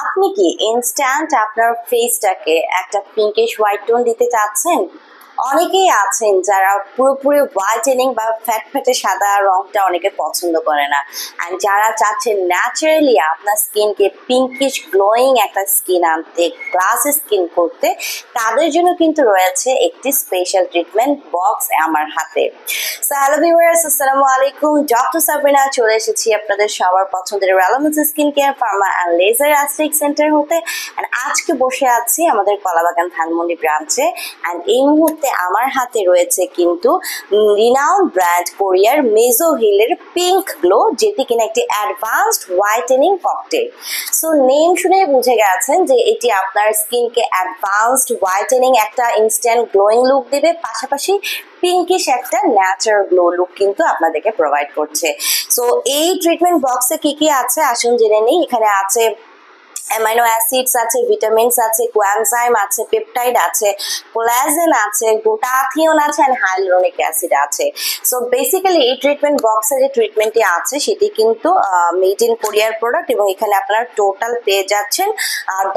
আপনি কি ইনস্ট্যান্ট আপনার ফেসটাকে একটা পিঙ্কিশ হোয়াইট টোন দিতে চাচ্ছেন? অনেকেই আছেন যারা পুরোপুরি হোয়াইটেনিং বা ফ্যাটফ্যাটে সাদা রংটা অনেকে পছন্দ করে না, অ্যান্ড যারা চাচ্ছেন ন্যাচারালি আপনার স্কিনকে পিঙ্কিশ গ্লোয়িং একটা স্কিন আনতে, গ্লাসি স্কিন করতে, তাদের জন্য কিন্তু রয়েছে একটি স্পেশাল ট্রিটমেন্ট বক্স আমার হাতে। সো হ্যালো ভিউয়ার্স, আসসালামু আলাইকুম। ডক্টর সাবরিনা চলে এসেছি আপনাদের সবার পছন্দের রেলামেন্স skin care pharma and laser aesthetic centre হতে। অ্যান্ড আজকে বসে আছি আমাদের কলাবাগান ধানমন্ডি ব্রাঞ্চে, অ্যান্ড এই মুহূর্তে আমার হাতে রয়েছে কিন্তু রিনাউন্ড ব্র্যান্ড কোরিয়ার মেজো হিলের পিঙ্ক গ্লো, যেটি কিনা একটি advanced whitening cocktail. So name শুনে বুঝে গেছেন যে এটি আপনার স্কিনকে অ্যাডভান্সড হোয়াইটেনিং একটা ইনস্ট্যান্ট গ্লোয়িং লুক দেবে, পাশাপাশি পিঙ্কিশ একটা ন্যাচারাল গ্লো লুক কিন্তু আপনাদেরকে প্রোভাইড করছে। সো এই ট্রিটমেন্ট বক্সে কি কি আছে আসুন জেনে নিই। এখানে আছে অ্যামাইনো অ্যাসিডস আছে, ভিটামিনস আছে, কোয়ানজাইম আছে, পেপটাইড আছে, কোলাজেন আছে, গ্লুটাথিয়ন আছে, অ্যান্ড হাইলুরোনিক অ্যাসিড আছে। সো বেসিক্যালি এই ট্রিটমেন্ট বক্সে যে ট্রিটমেন্টটি আছে সেটি কিন্তু মেড ইন কোরিয়ার প্রোডাক্ট, এবং এখানে আপনারা টোটাল পেয়ে যাচ্ছেন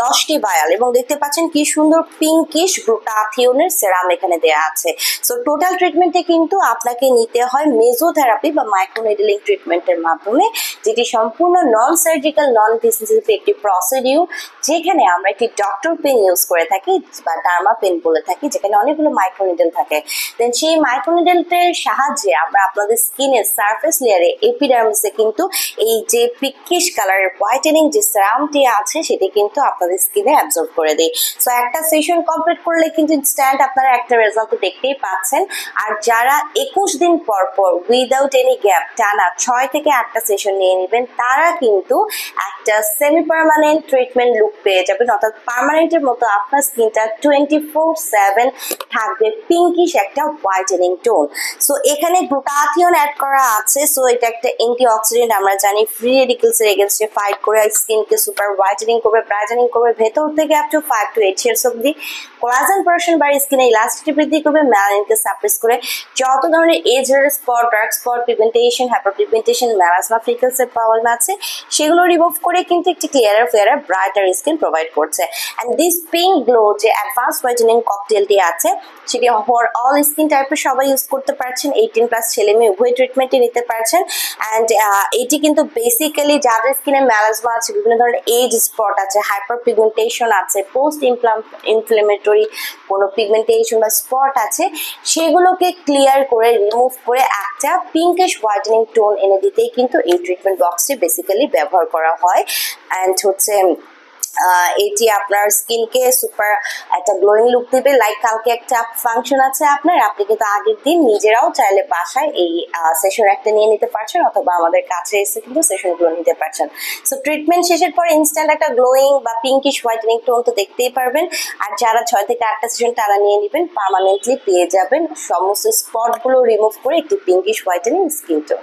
10টি ভায়াল, এবং দেখতে পাচ্ছেন কি সুন্দর পিঙ্কিশ গ্লুটাথিয়নের সেরাম এখানে দেওয়া আছে। সো টোটাল ট্রিটমেন্টে কিন্তু আপনাকে নিতে হয় মেজোথেরাপি বা মাইক্রোনিডলিং ট্রিটমেন্টের মাধ্যমে, যেটি সম্পূর্ণ নন সার্জিক্যাল নন ইনভেসিভ একটি প্রসেস, যেখানে আমরা একটি ডক্টর পেন ইউজ করে থাকি বা ডার্মা পেন বলে থাকি, যেখানে অনেকগুলো মাইক্রোনিডল থাকে। দেন সেই মাইক্রোনিডলের সাহায্যে আমরা আপনাদের স্কিনের সারফেস লেয়ারে এপিডার্মিসে কিন্তু এই যে পিঙ্কিশ কালারের হোয়াইটেনিং যে সেরামটি আছে সেটি কিন্তু আপনাদের স্কিনে অ্যাবজর্ব করে দেয়। সো একটা সেশন কমপ্লিট করলে কিন্তু ইনস্ট্যান্ট আপনারা একটা রেজাল্ট দেখতেই পাচ্ছেন। আর যারা 21 দিন পর পর উইদাউট এনি গ্যাপ টানা 6 থেকে 8টা সেশন নিয়ে নেবেন, তারা কিন্তু একটা সেমি পার্মানেন্ট ট্রিটমেন্ট লুক পেয়ে যাবেন, অর্থাৎ পার্মানেন্টের মতো আপনার স্কিনটা 24/7 থাকবে পিঙ্কিশ একটা হোয়াইটেনিং টোন। সো এখানে গ্লুটাথিয়ন অ্যাড করা আছে। সো এটা একটা অ্যান্টিঅক্সিডেন্ট, আমরা জানি ফ্রি রেডিকেলস এর এগেইনস্টে ফাইট করে স্কিনকে সুপার হোয়াইটেনিং করবে, ব্রাইটেনিং করবে ভেতর থেকে আপ টু 5 to 8 শেডস অবধি। কোলাজেন প্রোডাকশন বাড়ি স্কিনে ইলাস্টিসিটি বৃদ্ধি করবে, মেলানিনকে সাপ্রেস করে যত ধরনের age spot, dark spot, pigmentation, hyper pigmentation, melasma, freckles এর প্রবলেম আছে সেগুলো রিমুভ করে কিন্তু একটি clearer fairer brighter skin provide করছে। অ্যান্ড দিস পিঙ্ক গ্লো যে অ্যাডভান্স হোয়াইটেনিং ককটেলটি আছে সেটি ফর অল স্কিন টাইপের সবাই ইউজ করতে পারছেন, 18+ ছেলে মেয়ে উভয় ট্রিটমেন্টে নিতে পারছেন। অ্যান্ড এটি কিন্তু বেসিক্যালি যাদের স্কিনে মেলাসমা আছে, বিভিন্ন ধরনের এজ স্পট আছে, হাইপার পিগমেন্টেশন আছে, পোস্ট ইনফ্লেমেটরি কোনো পিগমেন্টেশন বা স্পট আছে, সেগুলোকে ক্লিয়ার করে রিমুভ করে একটা পিঙ্কিশ হোয়াইটেনিং টোন এনে দিতেই কিন্তু এই ট্রিটমেন্ট বক্সটি বেসিক্যালি ব্যবহার করা হয়। অ্যান্ড হচ্ছে এটি আপনার স্কিনকে সুপার একটা গ্লোয়িং লুক দেবে। লাইক কালকে একটা ফাংশন আছে আপনার, আপনি কিন্তু আগের দিন নিজেরাও চাইলে বাসায় এই সেশন একটা নিয়ে নিতে পারছেন, অথবা আমাদের কাছে এসে কিন্তু সেশনগুলো নিতে পারছেন। সো ট্রিটমেন্ট শেষের পর ইনস্ট্যান্ট একটা গ্লোয়িং বা পিঙ্কিশ হোয়াইটেনিং টোন তো দেখতেই পারবেন। আর যারা 6 থেকে 8টা সেশন তারা নিয়ে নেবেন, পার্মানেন্টলি পেয়ে যাবেন সমস্ত স্পটগুলো রিমুভ করে একটি পিঙ্কিশ হোয়াইটেনিং স্কিন টোন।